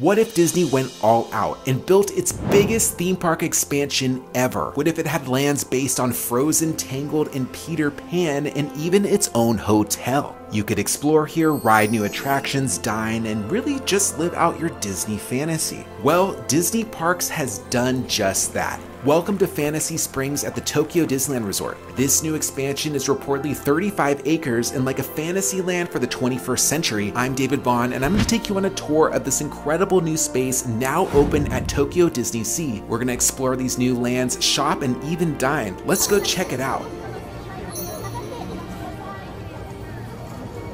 What if Disney went all out and built its biggest theme park expansion ever? What if it had lands based on Frozen, Tangled, and Peter Pan, and even its own hotel? You could explore here, ride new attractions, dine, and really just live out your Disney fantasy. Well, Disney Parks has done just that. Welcome to Fantasy Springs at the Tokyo Disneyland Resort. This new expansion is reportedly 35 acres and like a fantasy land for the 21st century. I'm David Vaughn, and I'm going to take you on a tour of this incredible new space now open at Tokyo Disney Sea. We're going to explore these new lands, shop, and even dine. Let's go check it out.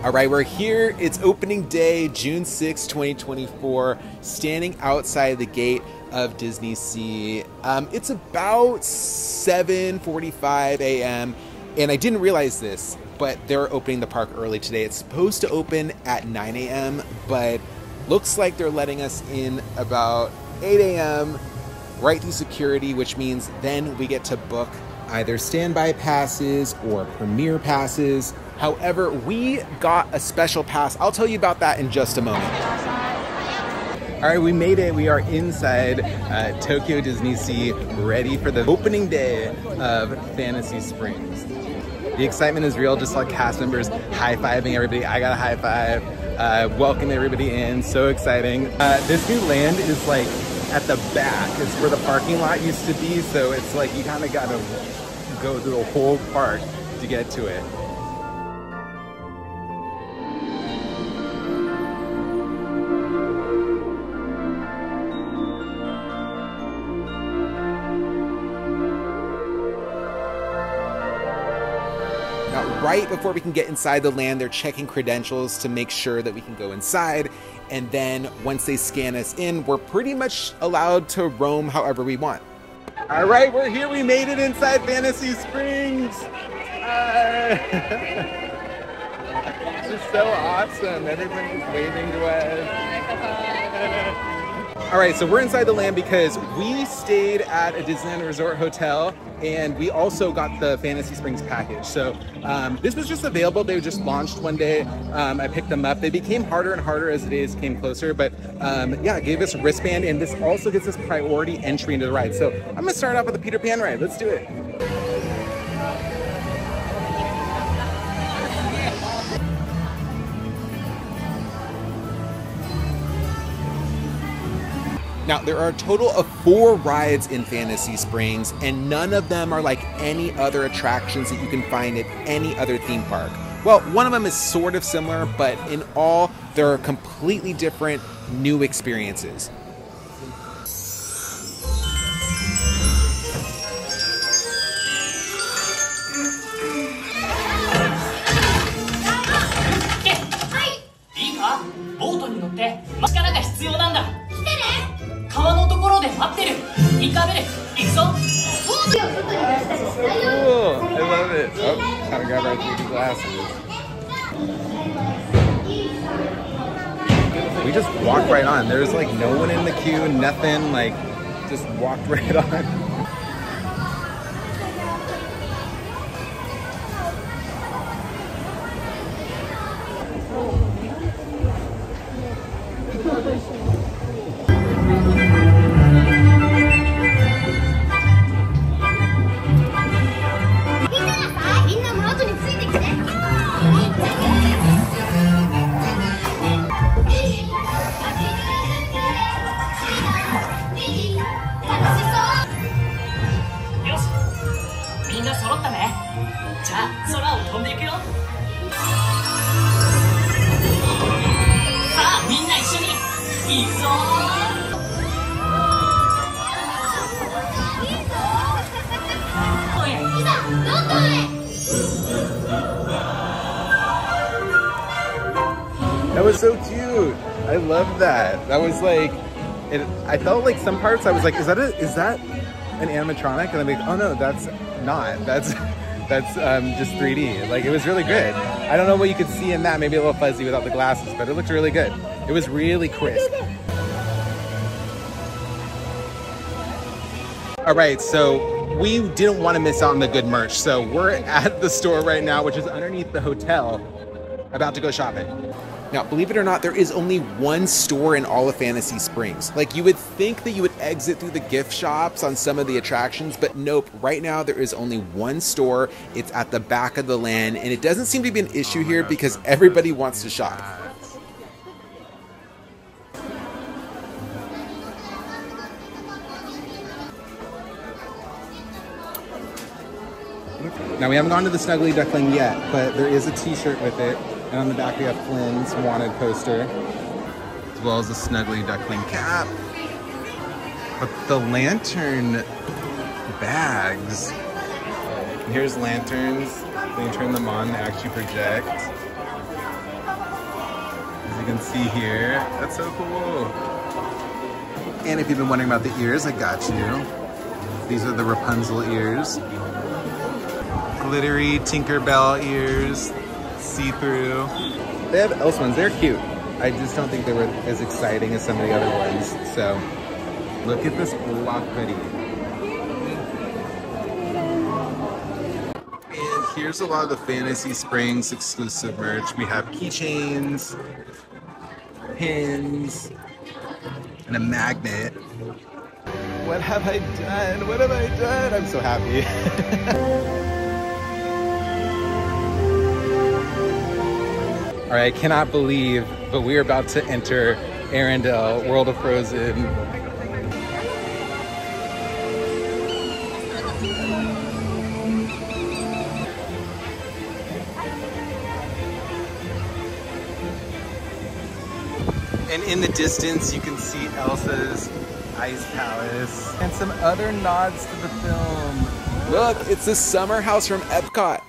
All right, we're here. It's opening day, June 6, 2024, standing outside the gate of Disney Sea. It's about 7:45 a.m. and I didn't realize this, but they're opening the park early today. It's supposed to open at 9 a.m., but looks like they're letting us in about 8 a.m. right through security, which means then we get to book either standby passes or premier passes. However, we got a special pass. I'll tell you about that in just a moment. All right, we made it. We are inside Tokyo Disney Sea, ready for the opening day of Fantasy Springs. The excitement is real, just like cast members high-fiving everybody. I got a high five, welcome everybody in, so exciting. This new land is like at the back. It's where the parking lot used to be, so it's like you kind of got to go through the whole park to get to it. Right before we can get inside the land, they're checking credentials to make sure that we can go inside. And then once they scan us in, we're pretty much allowed to roam however we want. All right, we're here. We made it inside Fantasy Springs. It's just so awesome. Everybody's waving to us. All right, so we're inside the land because we stayed at a Disneyland Resort hotel and we also got the Fantasy Springs package. So this was just available. They just launched one day. I picked them up. They became harder and harder as the days came closer, but yeah, it gave us a wristband, and this also gets us priority entry into the ride. So I'm gonna start off with the Peter Pan ride. Let's do it. Now, there are a total of 4 rides in Fantasy Springs, and none of them are like any other attractions that you can find at any other theme park. Well, one of them is sort of similar, but in all, there are completely different new experiences. Oh, I love it. Oh, kind of got our 3D glasses. We just walked right on. There's like no one in the queue, nothing, like just walked right on. That was so cute. I love that. That was like, I felt like some parts I was like, is that an animatronic? And I'm like, oh no, that's not. That's just 3D. Like, it was really good. I don't know what you could see in that. Maybe a little fuzzy without the glasses, but it looked really good. It was really crisp. All right, so we didn't want to miss out on the good merch. So we're at the store right now, which is underneath the hotel, about to go shopping. Now, believe it or not, there is only one store in all of Fantasy Springs. Like, you would think that you would exit through the gift shops on some of the attractions, but nope. Right now, there is only one store. It's at the back of the land, and it doesn't seem to be an issue here because everybody wants to shop. Now, we haven't gone to the Snuggly Duckling yet, but there is a t-shirt with it. And on the back we have Flynn's wanted poster, as well as the Snuggly Duckling cap. But the lantern bags. And here's lanterns. When you turn them on, they actually project. As you can see here, that's so cool. And if you've been wondering about the ears, I got you. These are the Rapunzel ears. Glittery Tinkerbell ears. See-through. They have Elsa ones, they're cute. I just don't think they were as exciting as some of the other ones. So, look at this block hoodie. And here's a lot of the Fantasy Springs exclusive merch. We have keychains, pins, and a magnet. What have I done? What have I done? I'm so happy. All right, I cannot believe, but we are about to enter Arendelle, World of Frozen. And in the distance, you can see Elsa's Ice Palace and some other nods to the film. Look, it's the summer house from Epcot.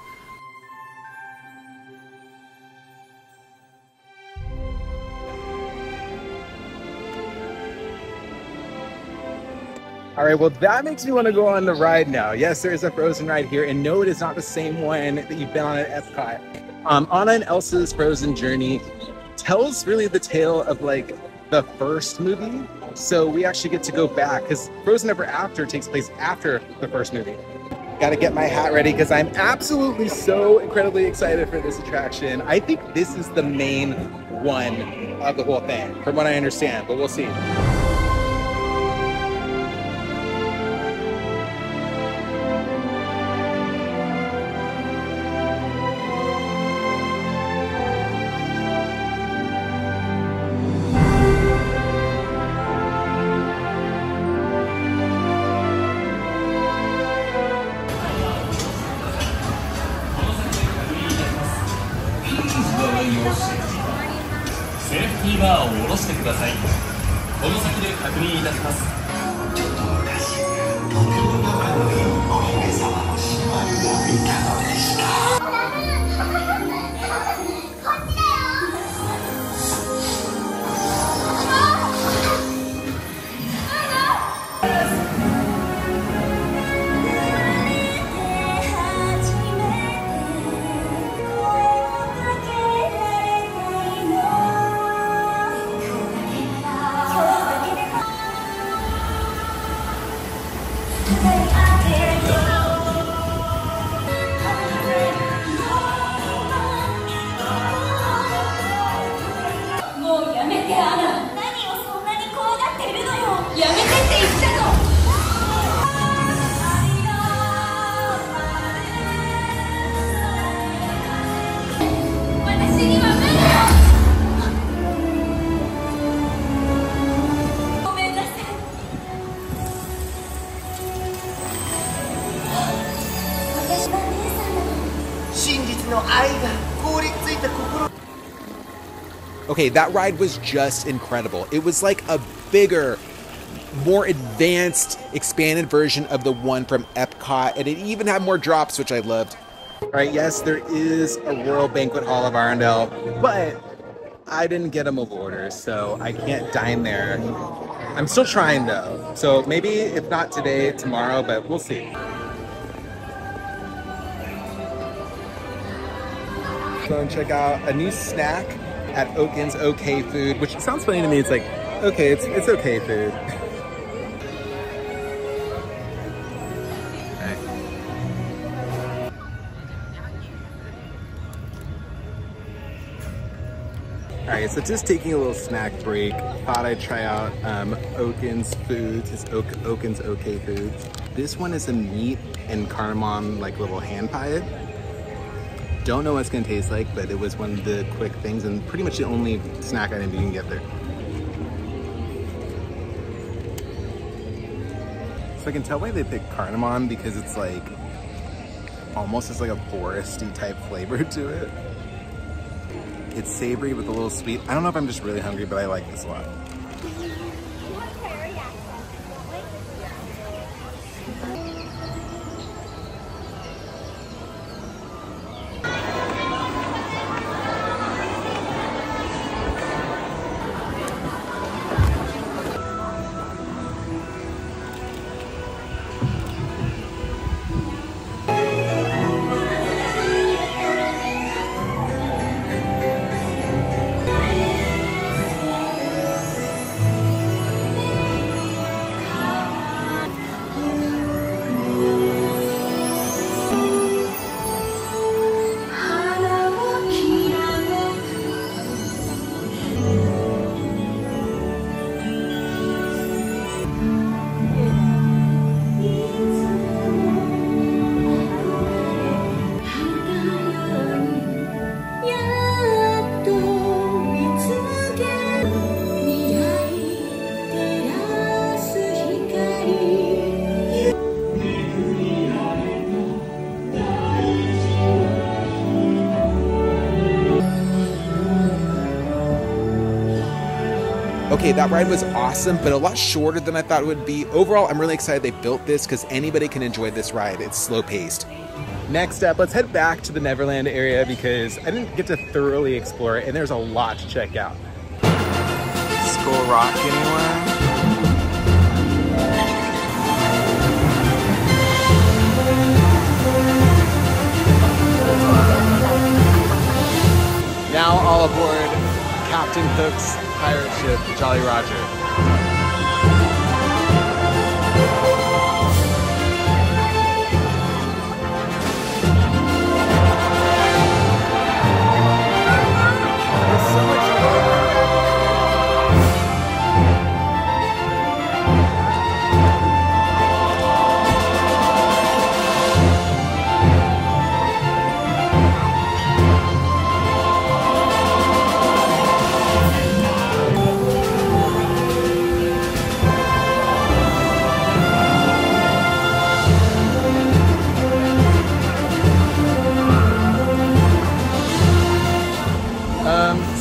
All right, well, that makes me want to go on the ride now. Yes, there is a Frozen ride here, and no, it is not the same one that you've been on at Epcot. Anna and Elsa's Frozen Journey tells really the tale of like the first movie. So we actually get to go back because Frozen Ever After takes place after the first movie. Got to get my hat ready because I'm absolutely so incredibly excited for this attraction. I think this is the main one of the whole thing, from what I understand, but we'll see. Okay, that ride was just incredible. It was like a bigger, more advanced, expanded version of the one from Epcot, and it even had more drops, which I loved. All right, yes, there is a Royal Banquet Hall of Arendelle, but I didn't get a mobile order, so I can't dine there. I'm still trying though, so maybe if not today, tomorrow, but we'll see. Go and check out a new snack at Oaken's OK Food, which sounds funny to me. It's like, okay, it's okay food. Alright, so just taking a little snack break. Thought I'd try out Oaken's Foods. It's Oaken's OK Foods. This one is a meat and cardamom like little hand pie. Don't know what it's gonna taste like, but it was one of the quick things and pretty much the only snack item you can get there. So I can tell why they picked cardamom because it's like almost just like a foresty type flavor to it. It's savory with a little sweet. I don't know if I'm just really hungry, but I like this a lot. Okay, that ride was awesome, but a lot shorter than I thought it would be. Overall, I'm really excited they built this because anybody can enjoy this ride. It's slow paced. Next up, let's head back to the Neverland area because I didn't get to thoroughly explore it and there's a lot to check out. Skull Rock, anyone? Now all aboard Captain Hook's pirate ship, Jolly Roger.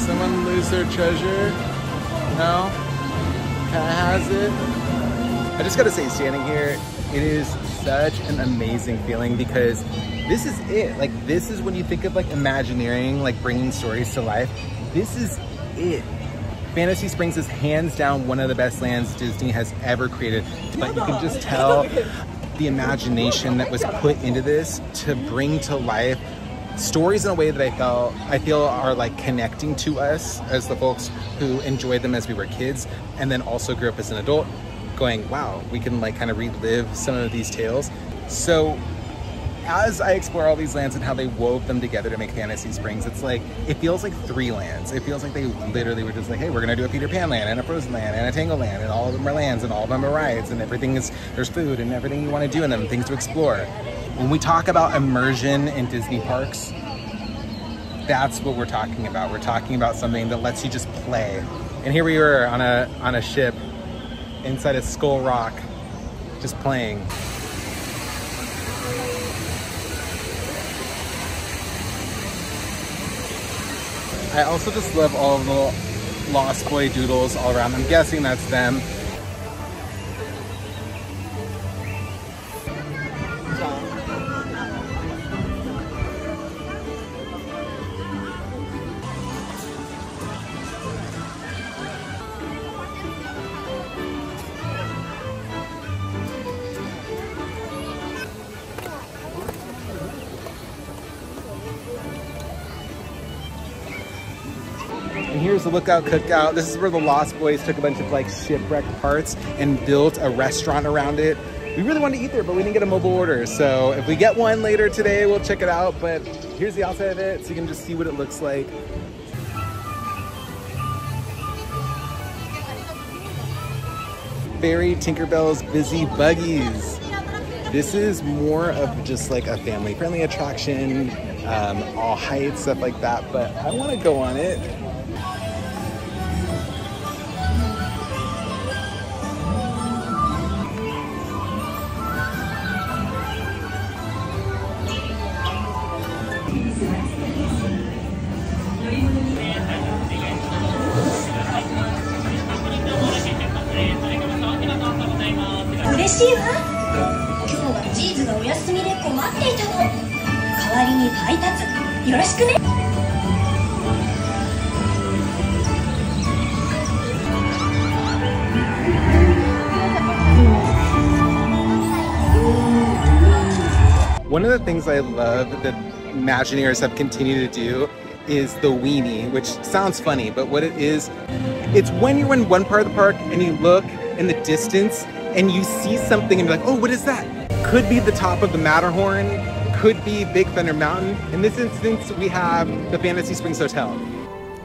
Someone lose their treasure? No? Cat has it? I just gotta say, standing here, it is such an amazing feeling because this is it. Like, this is when you think of like Imagineering, like bringing stories to life. This is it. Fantasy Springs is hands down one of the best lands Disney has ever created. But you can just tell the imagination that was put into this to bring to life stories in a way that I feel are like connecting to us as the folks who enjoyed them as we were kids and then also grew up as an adult going, wow, we can like kind of relive some of these tales. So as I explore all these lands and how they wove them together to make Fantasy Springs, it's like, it feels like 3 lands. It feels like they literally were just like, hey, we're gonna do a Peter Pan land and a Frozen land and a Tangle land and all of them are lands and all of them are rides and everything is, there's food and everything you wanna do in them, things to explore. When we talk about immersion in Disney parks, that's what we're talking about. We're talking about something that lets you just play. And here we were on a ship inside of Skull Rock, just playing. I also just love all of the Lost Boy doodles all around. I'm guessing that's them. And here's the Lookout Cookout. This is where the Lost Boys took a bunch of like shipwrecked parts and built a restaurant around it. We really wanted to eat there, but we didn't get a mobile order. So if we get one later today, we'll check it out. But here's the outside of it, so you can just see what it looks like. Fairy Tinkerbell's Busy Buggies. This is more of just like a family-friendly attraction, all heights, stuff like that, but I want to go on it. One of the things I love that Imagineers have continued to do is the weenie, which sounds funny, but what it is, it's when you're in one part of the park and you look in the distance and you see something and you're like, oh, what is that? Could be the top of the Matterhorn, could be Big Thunder Mountain. In this instance, we have the Fantasy Springs Hotel.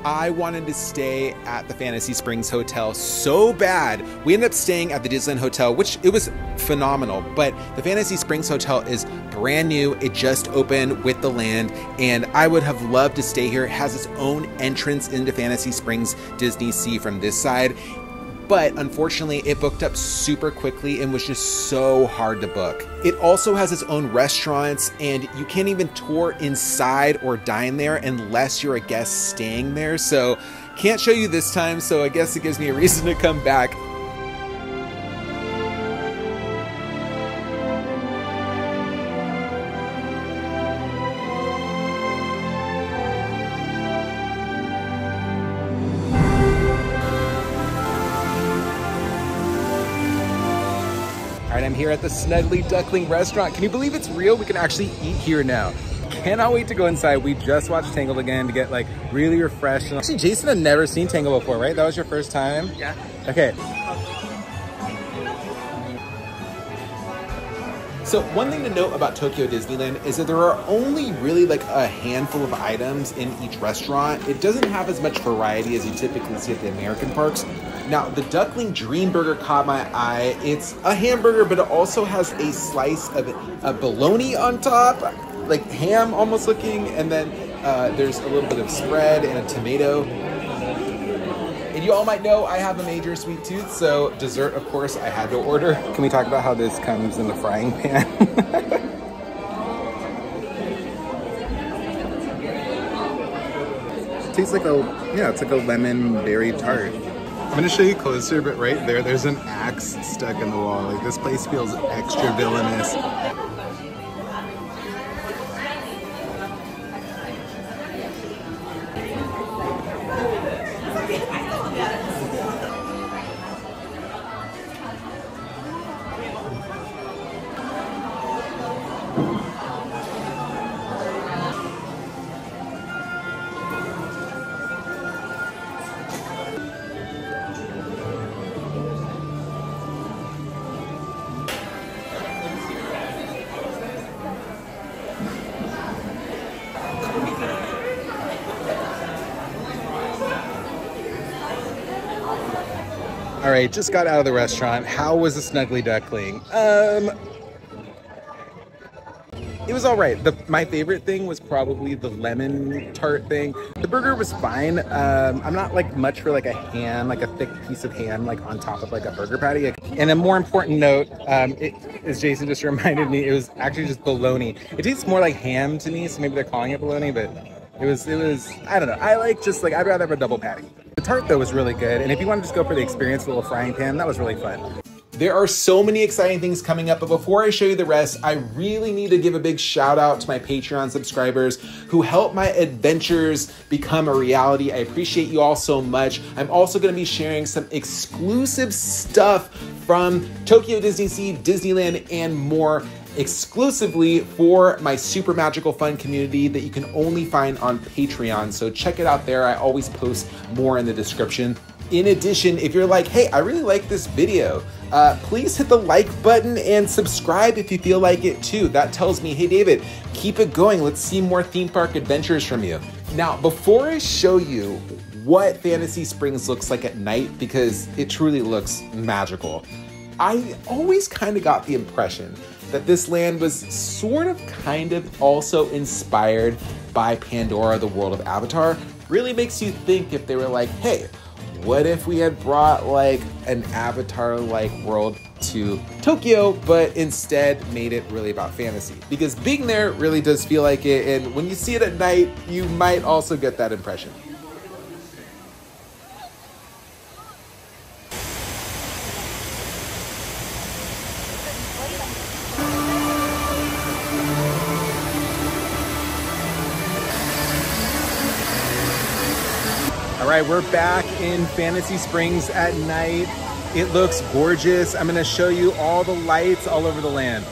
I wanted to stay at the Fantasy Springs Hotel so bad. We ended up staying at the Disneyland Hotel, which it was phenomenal, but the Fantasy Springs Hotel is brand new. It just opened with the land, and I would have loved to stay here. It has its own entrance into Fantasy Springs Disney Sea from this side, but unfortunately it booked up super quickly and was just so hard to book. It also has its own restaurants, and you can't even tour inside or dine there unless you're a guest staying there, so can't show you this time, so I guess it gives me a reason to come back. All right, I'm here at the Snuggly Duckling restaurant. Can you believe it's real? We can actually eat here now. Cannot wait to go inside. We just watched Tangled again to get like really refreshed. Actually, Jason had never seen Tangled before, right? That was your first time? Yeah. Okay. So one thing to note about Tokyo Disneyland is that there are only really like a handful of items in each restaurant. It doesn't have as much variety as you typically see at the American parks. Now, the Duckling Dream Burger caught my eye. It's a hamburger, but it also has a slice of a bologna on top, like ham almost looking, and then there's a little bit of spread and a tomato. And you all might know I have a major sweet tooth, so dessert, of course, I had to order. Can we talk about how this comes in the frying pan? It tastes like it's like a lemon berry tart. I'm gonna show you closer, but right there, there's an axe stuck in the wall. Like, this place feels extra villainous. All right, just got out of the restaurant. How was the Snuggly Duckling? It was all right. My favorite thing was probably the lemon tart thing. The burger was fine. I'm not like much for like a ham, like a thick piece of ham, like on top of like a burger patty. And a more important note, as Jason just reminded me, it was actually just bologna. It tastes more like ham to me, so maybe they're calling it bologna, but it was, I don't know. I like just like, I'd rather have a double patty. The tart though was really good. And if you want to just go for the experience, a little frying pan, that was really fun. There are so many exciting things coming up, but before I show you the rest, I really need to give a big shout out to my Patreon subscribers who help my adventures become a reality. I appreciate you all so much. I'm also gonna be sharing some exclusive stuff from Tokyo Disney Sea, Disneyland, and more exclusively for my super magical fun community that you can only find on Patreon. So check it out there. I always post more in the description. In addition, if you're like, hey, I really like this video, please hit the like button and subscribe if you feel like it too. That tells me, hey, David, keep it going. Let's see more theme park adventures from you. Now, before I show you what Fantasy Springs looks like at night because it truly looks magical. I always kind of got the impression that this land was sort of kind of also inspired by Pandora, the world of Avatar. Really makes you think if they were like, hey, what if we had brought like an Avatar-like world to Tokyo, but instead made it really about fantasy? Because being there really does feel like it, and when you see it at night, you might also get that impression. All right, we're back in Fantasy Springs at night. It looks gorgeous. I'm gonna show you all the lights all over the land.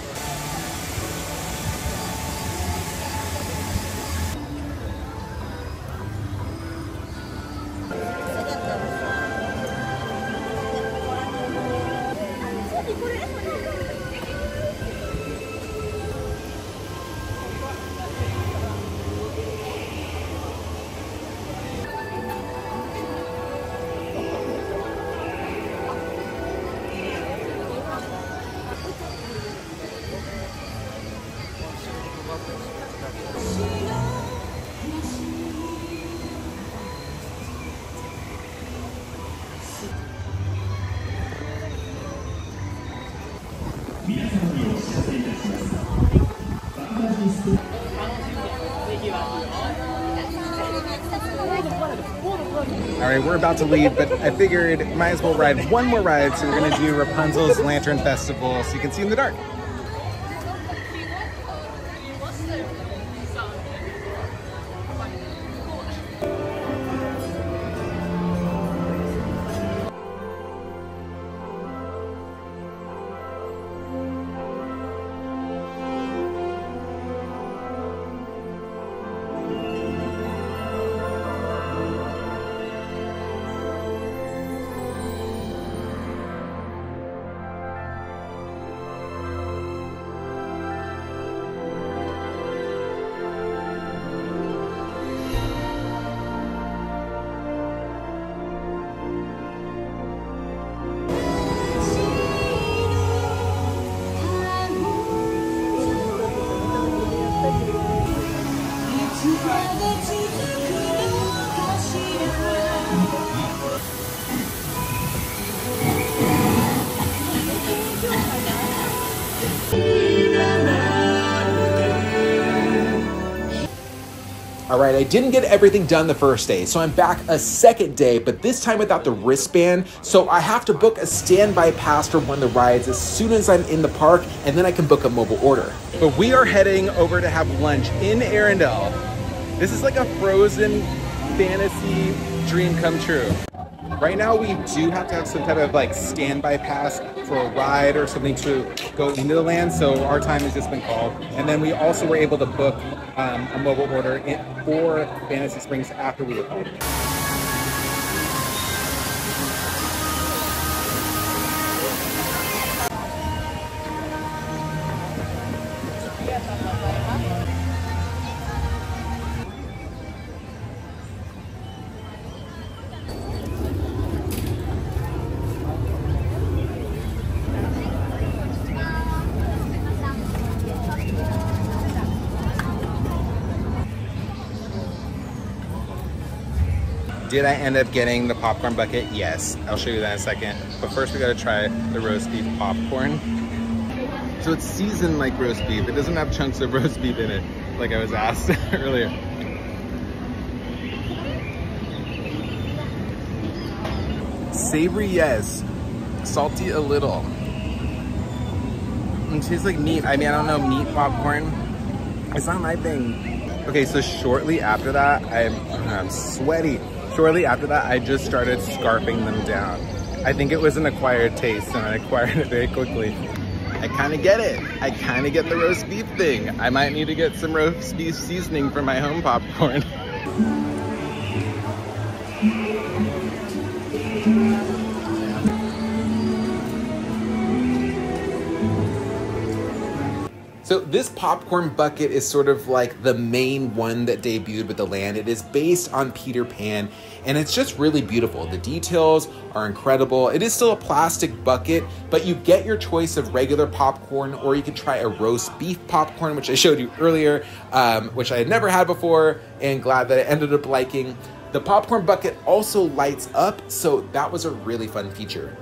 All right, we're about to leave, but I figured might as well ride one more ride, so we're gonna do Rapunzel's Lantern Festival so you can see in the dark. All right, I didn't get everything done the first day, so I'm back a second day, but this time without the wristband, so I have to book a standby pass for one of the rides as soon as I'm in the park, and then I can book a mobile order. But we are heading over to have lunch in Arendelle. This is like a Frozen fantasy dream come true. Right now, we do have to have some type of like standby pass for a ride or something to go into the land, so our time has just been called. And then we also were able to book a mobile order for Fantasy Springs after we were called. Did I end up getting the popcorn bucket? Yes. I'll show you that in a second. But first we gotta try the roast beef popcorn. So it's seasoned like roast beef. It doesn't have chunks of roast beef in it, like I was asked earlier. Savory, yes. Salty a little. It tastes like meat. I mean, I don't know meat popcorn. It's not my thing. Okay, so shortly after that, I'm sweaty. Shortly after that, I just started scarfing them down. I think it was an acquired taste, and I acquired it very quickly. I kind of get it. I kind of get the roast beef thing. I might need to get some roast beef seasoning for my home popcorn. So this popcorn bucket is sort of like the main one that debuted with the land. It is based on Peter Pan, and it's just really beautiful. The details are incredible. It is still a plastic bucket, but you get your choice of regular popcorn, or you can try a roast beef popcorn, which I showed you earlier, which I had never had before, and glad that I ended up liking. The popcorn bucket also lights up, so that was a really fun feature.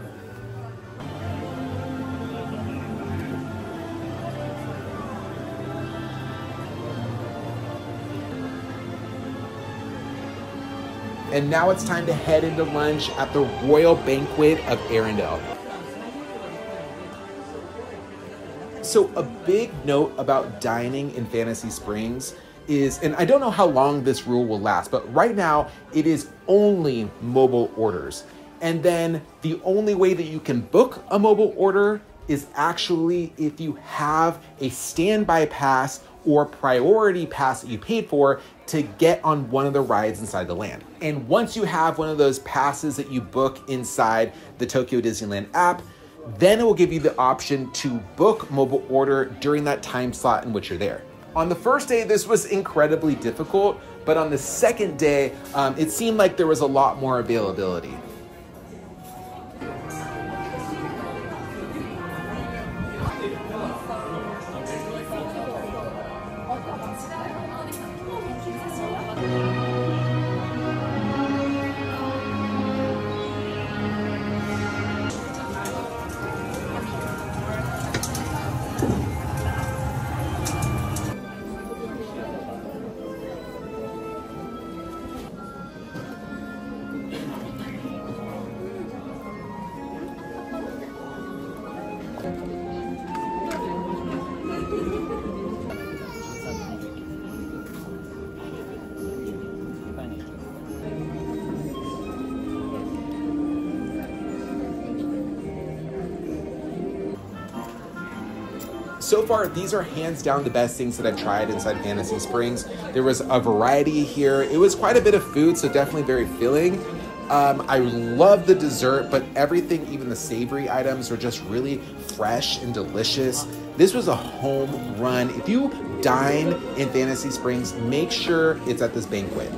And now it's time to head into lunch at the Royal Banquet of Arendelle. So a big note about dining in Fantasy Springs is, and I don't know how long this rule will last, but right now it is only mobile orders. And then the only way that you can book a mobile order is actually if you have a standby pass or priority pass that you paid for to get on one of the rides inside the land. And once you have one of those passes that you book inside the Tokyo Disneyland app, then it will give you the option to book mobile order during that time slot in which you're there. On the first day, this was incredibly difficult, but on the second day, it seemed like there was a lot more availability. So far, these are hands down the best things that I've tried inside Fantasy Springs. There was a variety here. It was quite a bit of food, so definitely very filling. I love the dessert, but everything, even the savory items, are just really fresh and delicious. This was a home run. If you dine in Fantasy Springs, make sure it's at this banquet.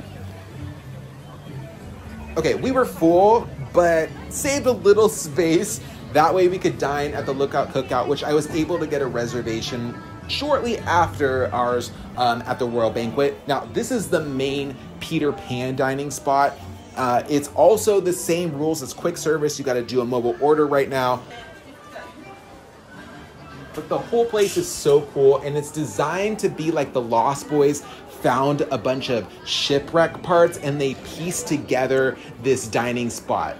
Okay, we were full, but saved a little space. That way we could dine at the Lookout Cookout, which I was able to get a reservation shortly after ours at the Royal Banquet. Now, this is the main Peter Pan dining spot. It's also the same rules as quick service. You got to do a mobile order right now. But the whole place is so cool, and it's designed to be like the Lost Boys found a bunch of shipwreck parts and they pieced together this dining spot.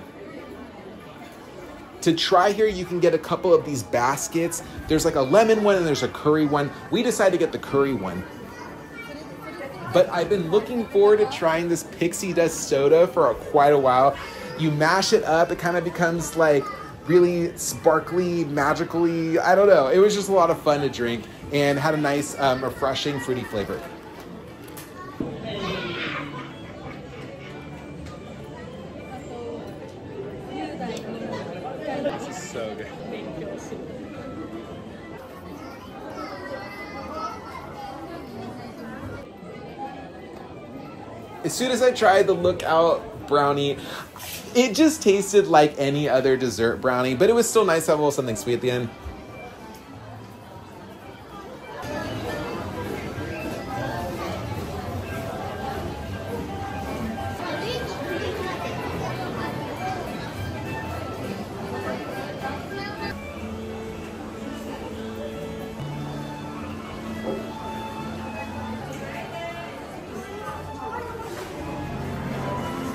To try here, you can get a couple of these baskets. There's like a lemon one and there's a curry one. We decided to get the curry one. But I've been looking forward to trying this pixie dust soda for quite a while. You mash it up, it kind of becomes like really sparkly, magically, I don't know. It was just a lot of fun to drink and had a nice, refreshing, fruity flavor. So good. As soon as I tried the Lookout brownie, it just tasted like any other dessert brownie, but it was still nice to have a little something sweet at the end.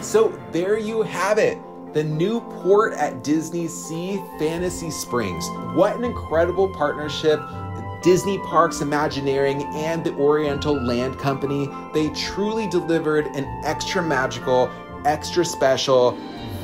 So there you have it, the new port at Disney Sea, Fantasy Springs. What an incredible partnership. Disney Parks Imagineering and the Oriental Land Company, they truly delivered an extra magical, extra special,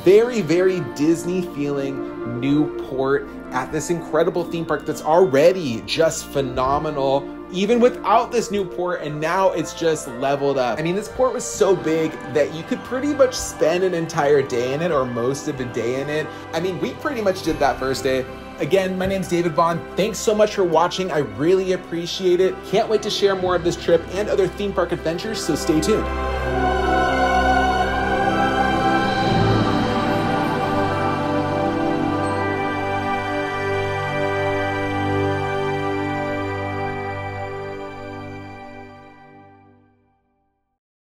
very, very Disney feeling new port at this incredible theme park that's already just phenomenal, even without this new port, and now it's just leveled up. I mean, this port was so big that you could pretty much spend an entire day in it, or most of a day in it. I mean, we pretty much did that first day. Again, my name's David Vaughn. Thanks so much for watching. I really appreciate it. Can't wait to share more of this trip and other theme park adventures, so stay tuned.